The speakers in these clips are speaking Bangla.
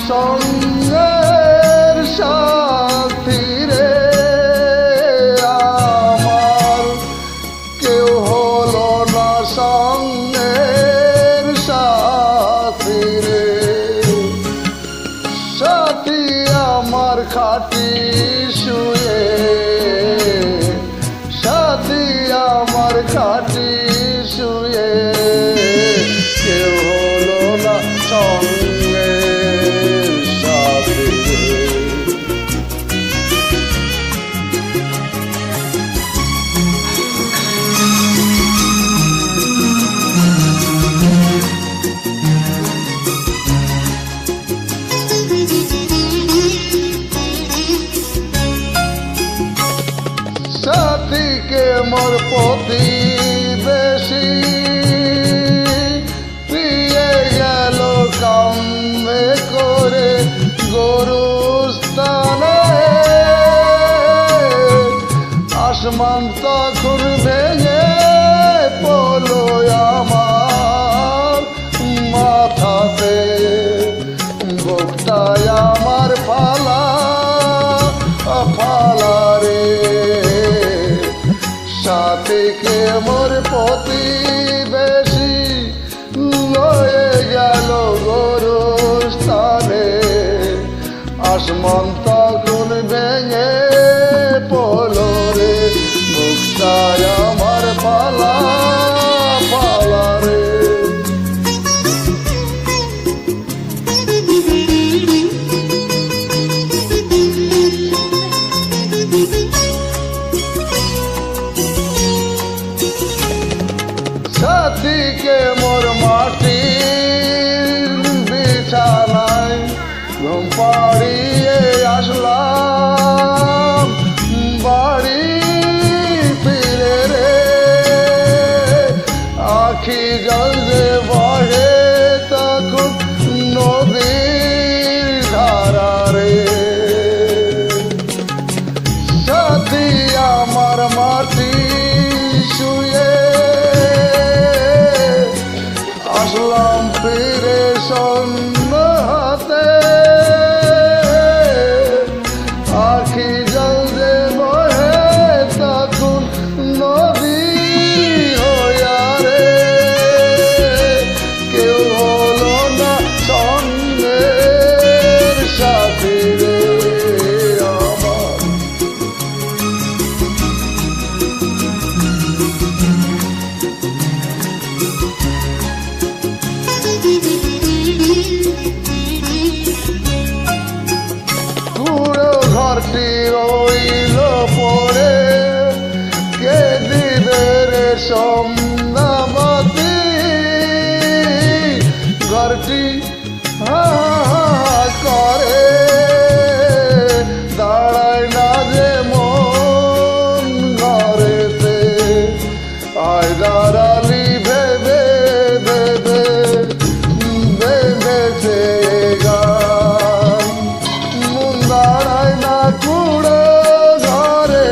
সঙ্গের সাথী রে আমার, কেউ হলো না সঙ্গের সাথী রে। সাথী আমার খাটি শুয়ে, সাথী আমার খাটি শুয়ে, কেউ হলো না সঙ্গের সাথী রে। সাথীকে মোর প্রতিবেশী প্রিয়ে গেল কামে করে গরুস্থানে। আসমান তখন ভেঙে পড়লো আমার মাথাতে, বুকটায় আমার ফালা ফালা রে। সাথীকে মোর প্রতিবেশী লয়ে গেল গরুস্থানে। আসমান তখন ভেঙে পড়লো রে, বুকটায় আমার ফালা ফালা রে। সাথীকে মোর মাটির বিছানায় ঘুম পাড়িয়ে আসলাম বাড়ি ফিরে রে। আখি জল যে বহে তখন নদীর ধারা রে। সাথী আমার মাটি শুয়ে, আসলাম ফিরে শূন্য হাতে। আখি জল যে বহে তখন নদী হইয়া রে। কেউ হলো না সঙ্গের সাথী রে আমার। পুরো ঘরটি রইল পড়ে, কে দিবে রে সন্ধ্যাবাতি। ঘরটি হা করে দাঁড়ায় না যে মন ঘরেতে। আয় দাঁড়ালি ভেবে ভেবে ভেবেছে গান, মন দাঁড়ায় না কুড়ো ঘরে,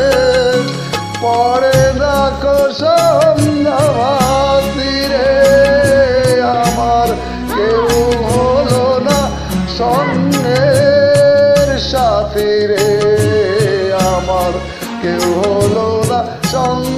পড়ে না সন্ধ্যাবাতি রে আমার। কেউ হলো না সঙ্গের সাথী রে আমার, কেউ হলো না সঙ্গ